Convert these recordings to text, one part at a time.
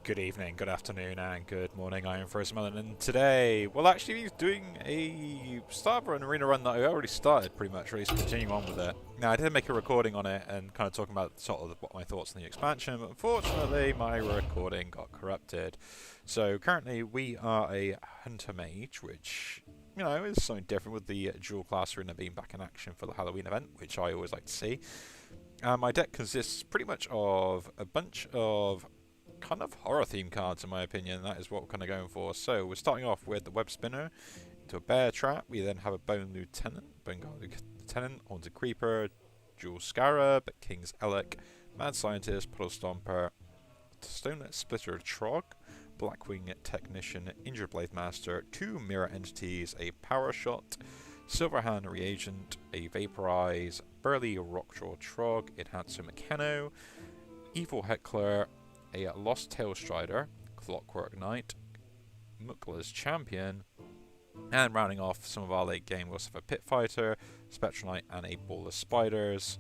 Good evening, good afternoon, and good morning. I am Frozen, and today, well, actually, he's doing a start run, arena run that I already started, pretty much, really, so continuing on with it. Now, I did make a recording on it and kind of talking about sort of what my thoughts on the expansion, but unfortunately, my recording got corrupted. So, currently, we are a Hunter Mage, which, you know, is something different with the dual class arena being back in action for the Halloween event, which I always like to see. My deck consists pretty much of a bunch of kind of horror themed cards, in my opinion. That is what we're kind of going for. So we're starting off with the Web Spinner into a Bear Trap. We then have a Bone Lieutenant, Haunted Creeper, Jewel Scarab, King's Elec, Mad Scientist, Puddle Stomper, Stone Splitter Trog, Blackwing Technician, Injured Blade Master, 2 Mirror Entities, a Power Shot, Silverhand Reagent, a Vaporize, Burly Rockjaw Trog, Enhancer Mechano, Evil Heckler, a Lost Tail Strider, Clockwork Knight, Mukla's Champion, and rounding off some of our late game, we also have a Pit Fighter, Spectral Knight, and a Ball of Spiders.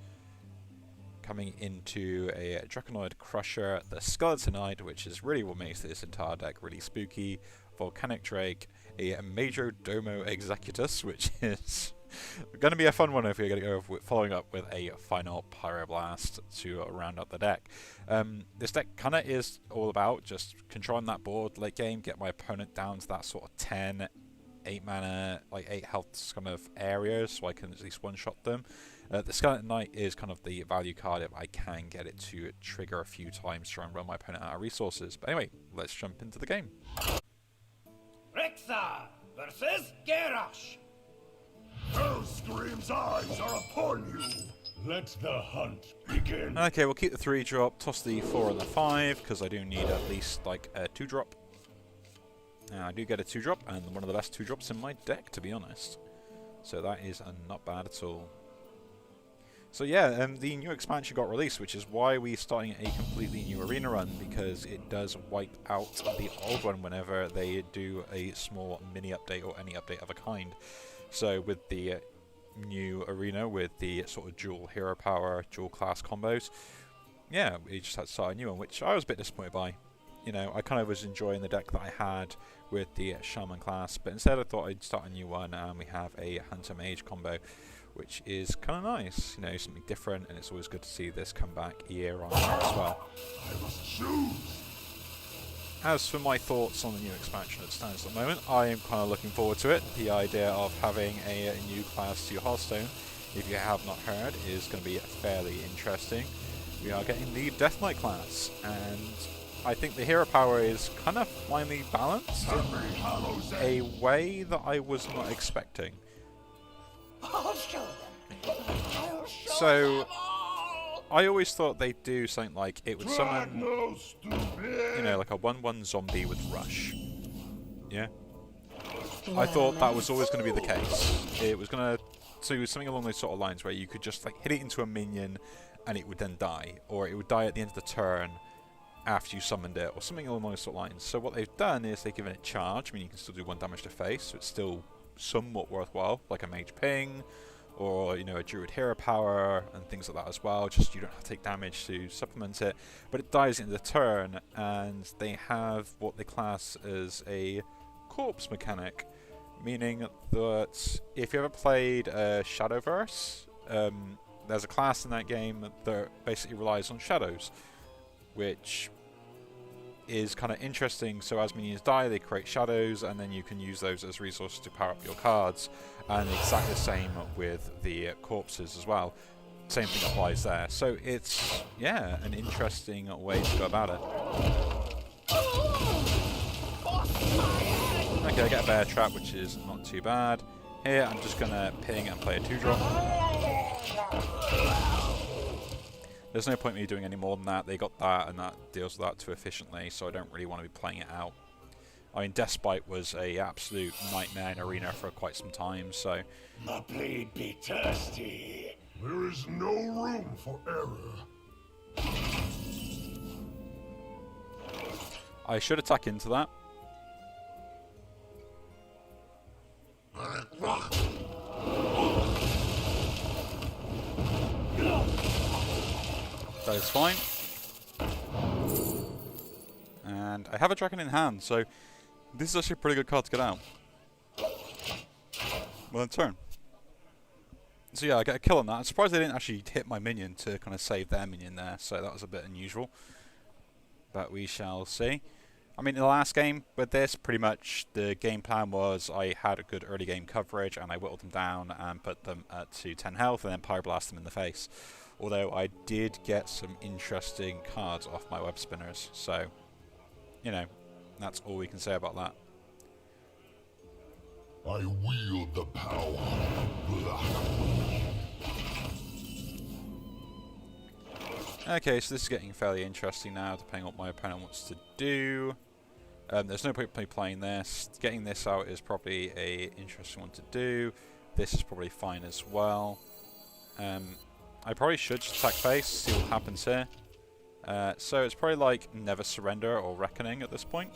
Coming into a Draconoid Crusher, the Skeleton Knight, which is really what makes this entire deck really spooky, Volcanic Drake, a Major Domo Executus, which is going to be a fun one if you're going to go with following up with a final Pyroblast to round up the deck. This deck kind of is all about just controlling that board late game, get my opponent down to that sort of 10, 8 mana, like 8 health kind of areas, so I can at least one-shot them. The Skeleton Knight is kind of the value card if I can get it to trigger a few times to try and run my opponent out of resources. But anyway, let's jump into the game. Rexa versus Garrosh. Hellscream's eyes are upon you. Let the hunt begin. Okay, we'll keep the 3-drop, toss the 4 and the 5, because I do need at least like a 2-drop. Now I do get a 2-drop, and one of the best 2-drops in my deck, to be honest. So that is not bad at all. So yeah, the new expansion got released, which is why we're starting a completely new arena run, because it does wipe out the old one whenever they do a small mini update or any update of a kind. So with the new arena, with the sort of dual hero power, dual class combos, yeah, we just had to start a new one, which I was a bit disappointed by. You know, I kind of was enjoying the deck that I had with the Shaman class, but instead I thought I'd start a new one, and we have a Hunter Mage combo, which is kind of nice, you know, something different, and it's always good to see this come back year on year as well. I must choose. As for my thoughts on the new expansion that stands at the moment, I am kind of looking forward to it. The idea of having a new class to Hearthstone, if you have not heard, is going to be fairly interesting. We are getting the Death Knight class, and I think the hero power is kind of finely balanced in a way that I was not expecting. I'll show them. I'll show So, them all. I always thought they'd do something like it would summon, No, stupid. you know, like a 1/1 zombie with Rush. Yeah? I thought that was always going to be the case. It was going to do something along those sort of lines where you could just like hit it into a minion and it would then die, or it would die at the end of the turn after you summoned it, or something along those sort of lines. So what they've done is they've given it charge. I mean, you can still do 1 damage to face, so it's still somewhat worthwhile, like a Mage Ping, or, you know, a Druid hero power, and things like that as well. Just you don't have to take damage to supplement it, but it dies into the turn, and they have what they class as a corpse mechanic, meaning that if you ever played Shadowverse, there's a class in that game that basically relies on shadows, which is kind of interesting. So as minions die, they create shadows, and then you can use those as resources to power up your cards, and exactly the same with the corpses as well. Same thing applies there. So it's, yeah, an interesting way to go about it. Okay, I get a Bear Trap, which is not too bad. Here I'm just going to ping and play a 2-drop. There's no point in me doing any more than that. They got that, and that deals with that too efficiently, so I don't really want to be playing it out. I mean, Despite was a absolute nightmare in Arena for quite some time, so... My blade be thirsty. There is no room for error. I should attack into that. That is fine. And and I have a dragon in hand, so this is actually a pretty good card to get out. Well, in turn. So yeah, I get a kill on that. I'm surprised they didn't actually hit my minion to kind of save their minion there, so that was a bit unusual. But we shall see. I mean, in the last game with this, pretty much the game plan was I had a good early game coverage and I whittled them down and put them to 10 health and then pyroblast them in the face. Although I did get some interesting cards off my web spinners, so, you know, that's all we can say about that. I wield the power of Black. Okay, so this is getting fairly interesting now, depending on what my opponent wants to do. There's no point me playing this. Getting this out is probably a interesting one to do. This is probably fine as well. I probably should just attack face, see what happens here. So it's probably like Never Surrender or Reckoning at this point.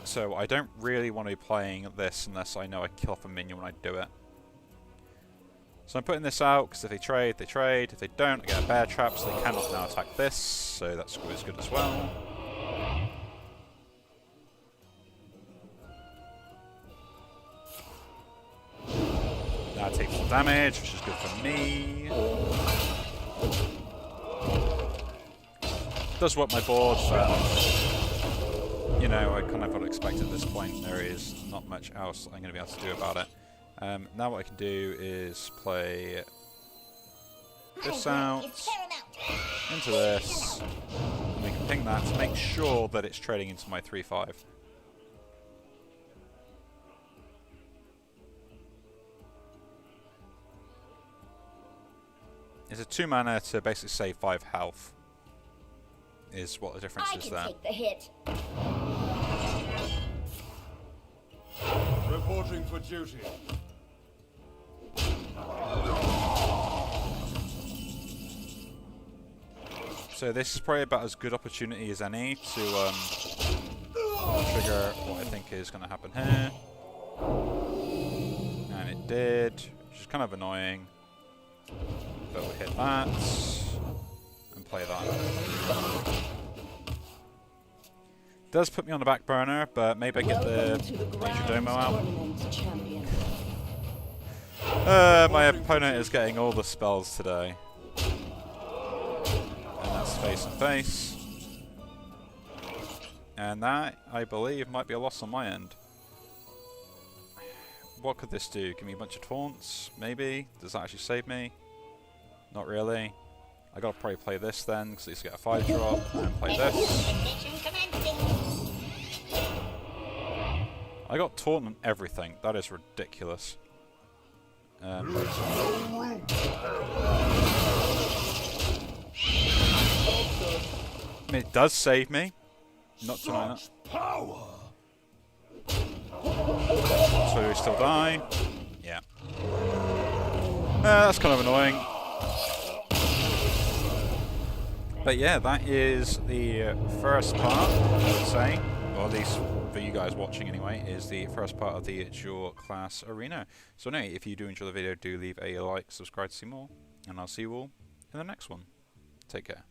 So I don't really want to be playing this unless I know I kill off a minion when I do it. So I'm putting this out because if they trade, they trade. If they don't, I get a bear trap, so they cannot now attack this. So that's always good as well. Now I take full damage, which is good for me. Does work my board, but you know, I kind of would expect at this point there is not much else I'm going to be able to do about it. Now what I can do is play this out into this, and we can ping that to make sure that it's trading into my 3/5. It's a 2 mana to basically save 5 health, is what the difference is there. Take the hit. Reporting for duty. So this is probably about as good opportunity as any to trigger what I think is going to happen here. And it did, which is kind of annoying. But we'll hit that and play that. Does put me on the back burner, but maybe I get the Major Domo out. My opponent is getting all the spells today. And that's face and face. And that, I believe, might be a loss on my end. What could this do? Give me a bunch of taunts? Maybe? Does that actually save me? Not really. I gotta probably play this then, because at least I get a 5-drop, and play this. I got taunt on everything. That is ridiculous. I mean, it does save me. Not tonight. So do we still die? Yeah. That's kind of annoying. But yeah, that is the first part, I would say, or at least for you guys watching anyway, is the first part of the Dual Class Arena. So anyway, if you do enjoy the video, do leave a like, subscribe to see more, and I'll see you all in the next one. Take care.